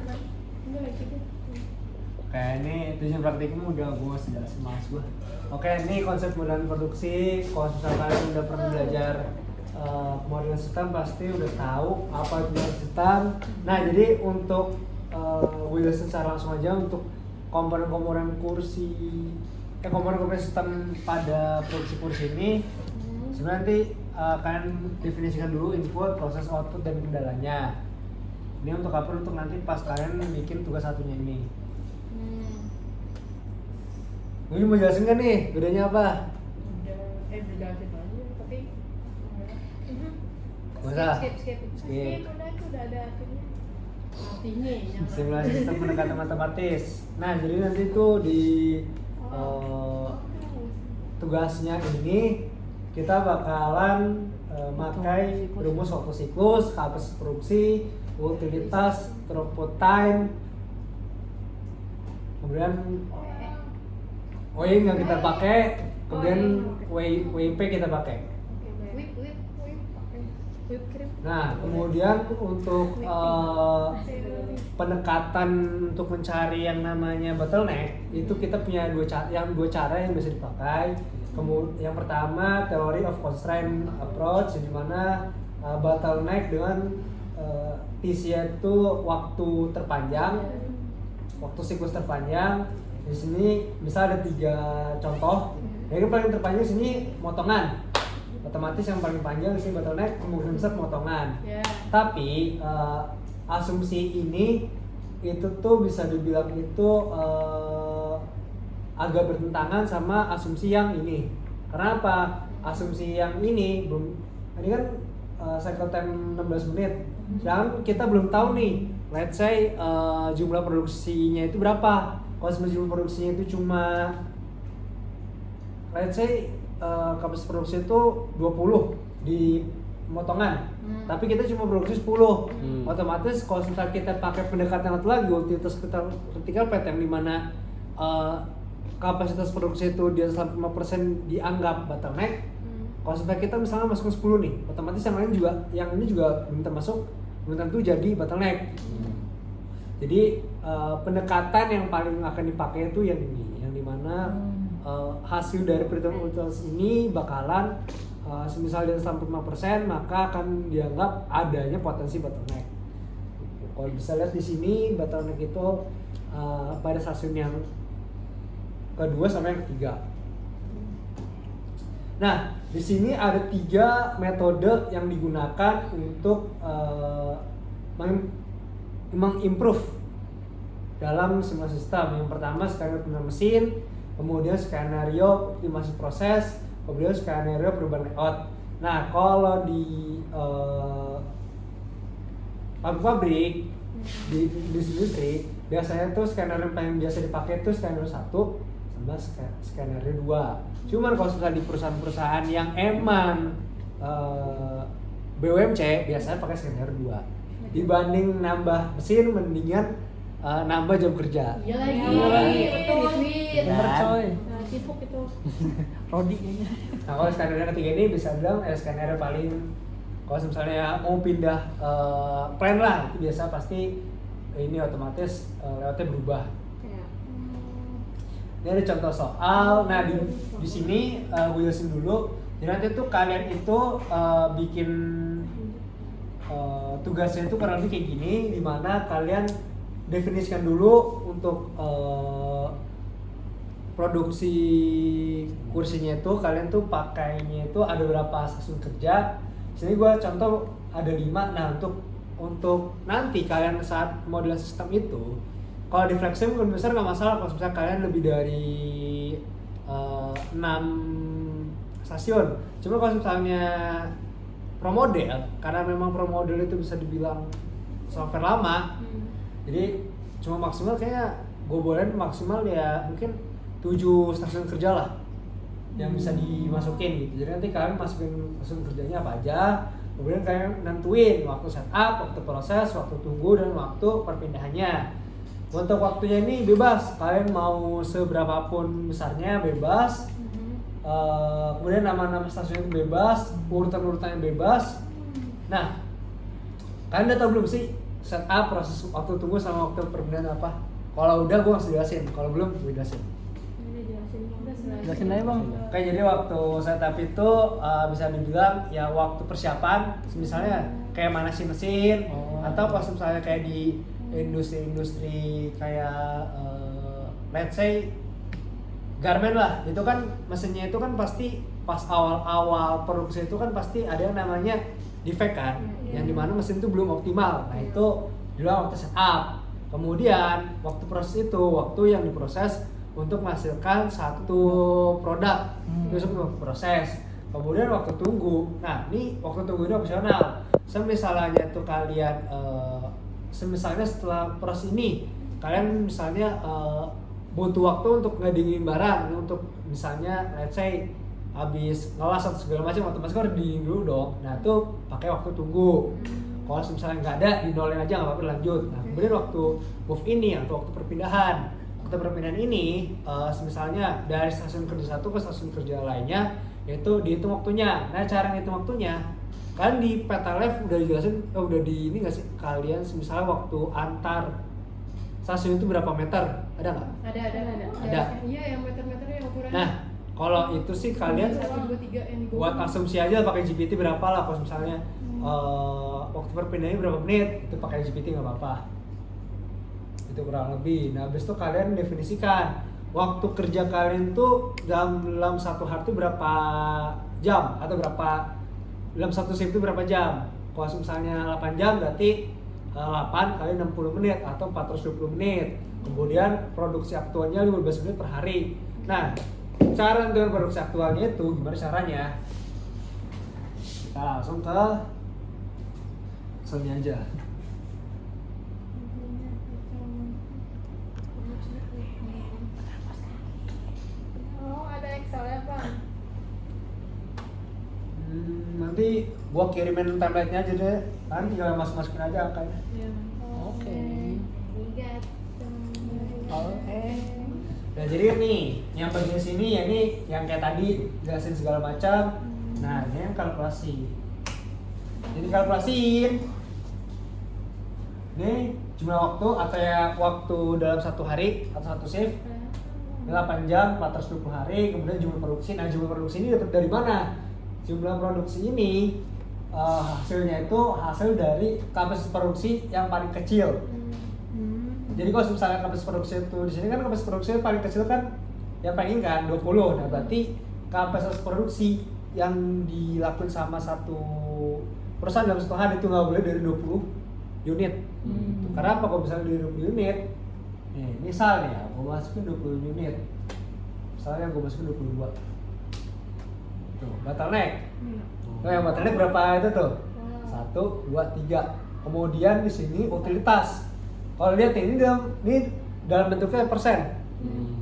kan. Enggak lagi deh. Oke, ini tujuan praktikum udah gue jelasin mas gue. Oke, ini konsep modelan produksi. Kalau misalkan kalian udah pernah belajar modelan sistem pasti udah tahu apa itu modelan sistem. Nah, jadi untuk gue jelasin secara langsung aja untuk komponen-komponen komponen sistem pada produksi kursi ini. Sebenarnya nanti kalian definisikan dulu input, proses, output, dan kendalanya. Ini untuk apa? Untuk nanti pas kalian bikin tugas satunya ini. Ini mau jelasin kan nih bedanya apa? Berjelasin aja tapi Nggak usah. skip udah ada artinya Simulasi sistem pendekatan matematis. Nah, jadi nanti tuh di tugasnya ini kita bakalan pakai rumus waktu siklus, kapasitas produksi, utilitas, throughput time, kemudian OI nggak kita pakai, kemudian WIP kita pakai. whip cream. Nah, kemudian untuk pendekatan untuk mencari yang namanya bottleneck itu kita punya dua cara yang bisa dipakai. Yang pertama teori of constraint approach, di mana bottleneck dengan TC itu waktu terpanjang, waktu siklus terpanjang. Di sini bisa ada 3 contoh. Yang paling terpanjang di sini motongan. Otomatis yang paling panjang di sini bottleneck, kemungkinan besar motongan. Tapi asumsi ini itu tuh bisa dibilang itu agak bertentangan sama asumsi yang ini. Karena apa? Asumsi yang ini kan cycle time 16 menit. Sedangkan kita belum tahu nih, let's say jumlah produksinya itu berapa. Kalau jumlah produksinya itu cuma let's say kapasitas produksi itu 20 di motongan, tapi kita cuma produksi 10. Otomatis kalau misalnya kita pakai pendekatan satu lagi, utilitas critical path yang dimana kapasitas produksi itu di atas 5% dianggap bottleneck. Kalau misalnya kita misalnya masuk ke 10 nih, otomatis yang lain juga, yang ini juga belum tentu jadi bottleneck. Jadi pendekatan yang paling akan dipakai itu yang ini, yang dimana hasil dari perhitungan utilitas ini bakalan semisal di atas 5%, maka akan dianggap adanya potensi bottleneck. Kalau bisa lihat di sini bottleneck itu pada stasiun yang kedua sampai yang ketiga. Nah, di sini ada 3 metode yang digunakan untuk mengimprove dalam simulasi sistem. Yang pertama skenario penggunaan mesin, kemudian skenario optimasi proses, kemudian skenario perubahan layout. Nah, kalau di pabrik di industri biasanya tuh skenario yang paling biasa dipakai tuh skenario 1 sama skenario 2. Cuman kalau misalnya di perusahaan-perusahaan yang emang BUMC biasanya pakai skenario 2. Dibanding nambah mesin mendingan nambah jam kerja. Iya lagi. Betul. Bener coy. Sibuk itu. Rodi kayaknya. Nah, kalau skenario ketiga ini bisa bilang skenario paling, kalau misalnya mau pindah plan lah, itu biasa pasti ini otomatis layoutnya berubah. Ini ada contoh soal. Nah, di sini gue jelasin dulu. Jadi nanti tuh kalian itu bikin tugasnya itu kurang lebih kayak gini, dimana kalian definisikan dulu untuk produksi kursinya itu kalian tuh pakainya itu ada berapa stasiun kerja. Sini gue contoh ada 5. Nah, untuk nanti kalian saat modelan sistem itu, kalau di flexing mungkin besar nggak masalah kalau misalnya kalian lebih dari 6 stasiun. Cuma kalau misalnya pro model, karena memang pro model itu bisa dibilang software lama, jadi cuma maksimal kayaknya gue bolehin maksimal ya mungkin 7 stasiun kerja lah yang bisa dimasukin gitu. Jadi nanti kalian masukin stasiun kerjanya apa aja, kemudian kalian nentuin waktu setup, waktu proses, waktu tunggu, dan waktu perpindahannya. Untuk waktunya ini bebas, kalian mau seberapapun besarnya bebas. Kemudian nama-nama stasiun itu bebas, urutan-urutannya bebas. Nah, kalian udah tahu belum sih setup, proses waktu tunggu sama waktu perpindahan apa. Kalau udah gue langsung jelasin, kalau belum gue jelasin. Ini jelasin. Jelasin aja, Bang. Oke, jadi waktu setup itu bisa dibilang ya waktu persiapan, misalnya kayak manasin mesin, atau pas misalnya kayak di industri-industri kayak let's say garment lah, itu kan mesinnya itu kan pasti pas awal-awal produksi itu kan pasti ada yang namanya defect kan, yang dimana mesin itu belum optimal. Nah itu dibilang waktu setup. Kemudian waktu proses itu waktu yang diproses untuk menghasilkan satu produk, itu sebut proses. Kemudian waktu tunggu, nah ini waktu tunggu ini opsional. Misalnya itu kalian, misalnya setelah proses ini kalian misalnya butuh waktu untuk ngedingin barang, untuk misalnya let's say habis ngelas atau segala macam, otomatis harus dingin dulu dong. Nah itu pakai waktu tunggu. Kalau misalnya nggak ada, dinolin aja nggak apa-apa, lanjut. Nah kemudian waktu move ini atau waktu perpindahan. Waktu perpindahan ini, misalnya dari stasiun kerja satu ke stasiun kerja lainnya, itu dihitung waktunya. Nah cara ngitung waktunya, kalian di peta live udah dijelasin, udah di ini nggak sih kalian, misalnya waktu antar stasiun itu berapa meter, ada nggak? Ada. Iya, yang meter-meternya yang ukurannya. Nah kalau itu sih kalian 1, 2, 3 yang digabung. buat asumsi aja pakai GPT berapa lah. Kalau misalnya waktu perpindahannya berapa menit, itu pakai GPT nggak apa-apa. Itu kurang lebih. Nah habis itu kalian definisikan waktu kerja kalian tuh dalam satu hari itu berapa jam, atau berapa dalam satu shift itu berapa jam. Kalau misalnya 8 jam berarti 8 kali 60 menit atau 420 menit. Kemudian produksi aktualnya 15 menit per hari. Nah cara dengan produksi aktualnya itu gimana caranya? Kita langsung ke Excelnya aja. Oh, ada Excel-nya, Bang. Nanti gua kirimin template-nya aja deh. Kan tinggal masukin aja angkanya. Iya. Oke. Oke. Nah jadi nih, yang bagian sini ya ini yang kayak tadi jelasin segala macam. Nah ini yang kalkulasi. Jadi kalkulasiin. Nih jumlah waktu atau ya waktu dalam satu hari atau satu shift 8 jam 420 hari. Kemudian jumlah produksi. Nah jumlah produksi ini dapat dari mana? Jumlah produksi ini hasilnya itu hasil dari kapasitas produksi yang paling kecil. Jadi kalau misalnya kapasitas produksi itu di sini kan kapasitas produksi paling kecil kan yang pengen kan 20. Nah berarti kapasitas produksi yang dilakukan sama satu perusahaan dalam satu hari itu nggak boleh dari 20 unit. Karena apa? Kalau misalnya dari 20 unit, nih misalnya gue masukin 20 unit, misalnya gue masukin 22, tuh bottleneck. Nah yang bottleneck berapa itu tuh? 1, 2, 3. Kemudian di sini utilitas. Kalau lihat ini dalam bentuknya persen.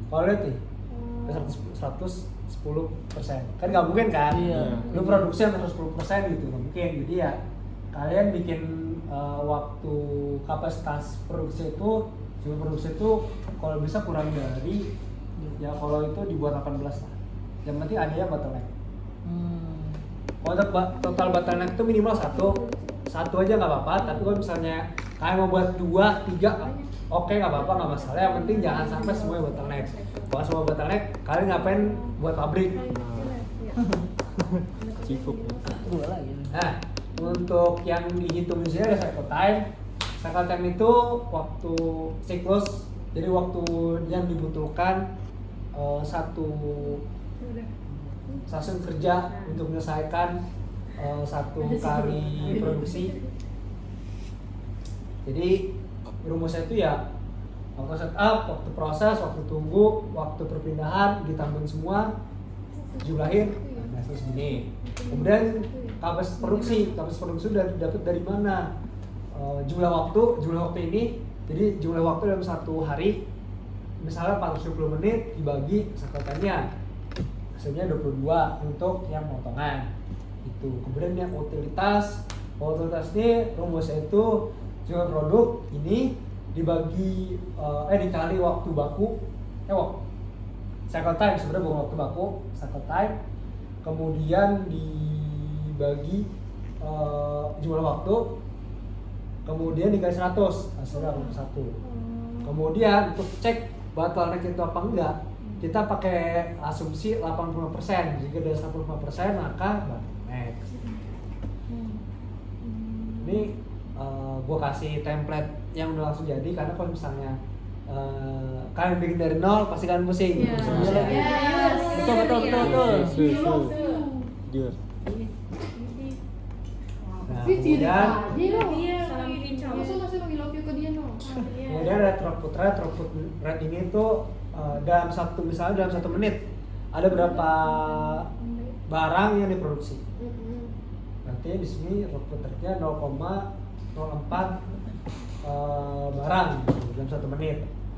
Kalau lihat nih 110%. Kan nggak mungkin kan? Iya. Lu produksi 110% gitu, nggak mungkin. Jadi ya kalian bikin waktu kapasitas produksi itu, jumlah produksi itu kalau bisa kurang dari, ya kalau itu dibuat 18 lah. Yang penting ada ya bottleneck. Kalau total bottleneck itu minimal satu aja nggak apa-apa. Tapi kalau misalnya kalian mau buat 2, 3, oke nggak apa-apa, nggak masalah. Yang penting jangan sampai semuanya bottleneck. Kalau semua bottleneck, kalian ngapain buat pabrik? Cukup. Dua lagi. Nah, untuk yang dihitung di sini ada cycle time. Cycle time itu waktu siklus, jadi waktu yang dibutuhkan satu stasiun kerja untuk menyelesaikan satu kali produksi. Jadi rumusnya itu ya waktu setup, waktu proses, waktu tunggu, waktu perpindahan ditambahin semua, jumlahin, nah segini. Kemudian kapasitas produksi udah dapat dari mana? Jumlah waktu ini, jadi jumlah waktu dalam satu hari misalnya 420 menit dibagi cycle-nya hasilnya 22 untuk yang potongan itu. Kemudian yang utilitas ini rumusnya itu jumlah produk ini dibagi dikali waktu baku cycle time, sebenarnya bukan waktu baku, cycle time, kemudian dibagi jumlah waktu kemudian dikali 100, hasilnya 81. Kemudian untuk cek bottleneck itu apa enggak, kita pakai asumsi 85%. Jika dari 85% maka bottleneck. Ini gue kasih template yang udah langsung jadi, karena kalau misalnya kalian bikin dari nol pasti kalian pusing. Iya. Pusing lagi. Betul. Jujur. Nah, Dia kemudian iya, Salam masa masih panggil love you ke dia no? kemudian ada throughput rate ini tuh dalam misalnya dalam 1 menit ada berapa barang yang diproduksi. Berarti di sini throughput rate-nya 0,04 barang dalam 1 menit.